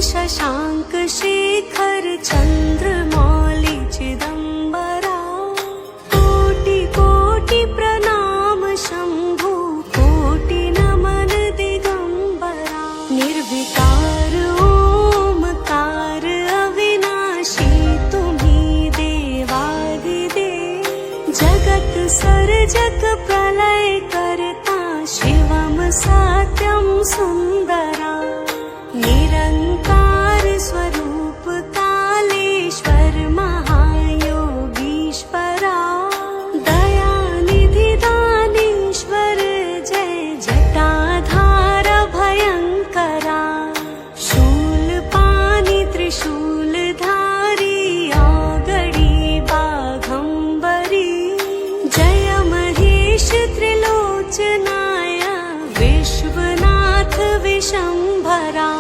शशांक शेखर चंद्रमौली चिदंबरा। कोटि कोटि प्रणाम शंभु कोटि नमन दिगंबरा। निर्विकार ओमकार अविनाशी तुम्ही देवादिदेव। जगत सर्जक प्रलय करता शिवम सत्यम सुंदरा। निरंकार स्वरूप कालेश्वर महायोगीश्वरा। दयानिधि दानेश्वर जय जटाधार भयंकरा। शूलपाणि त्रिशूलधारी औगडी बाघंबरी। जय महेश त्रिलोचनाय विश्वनाथ विशंभरा।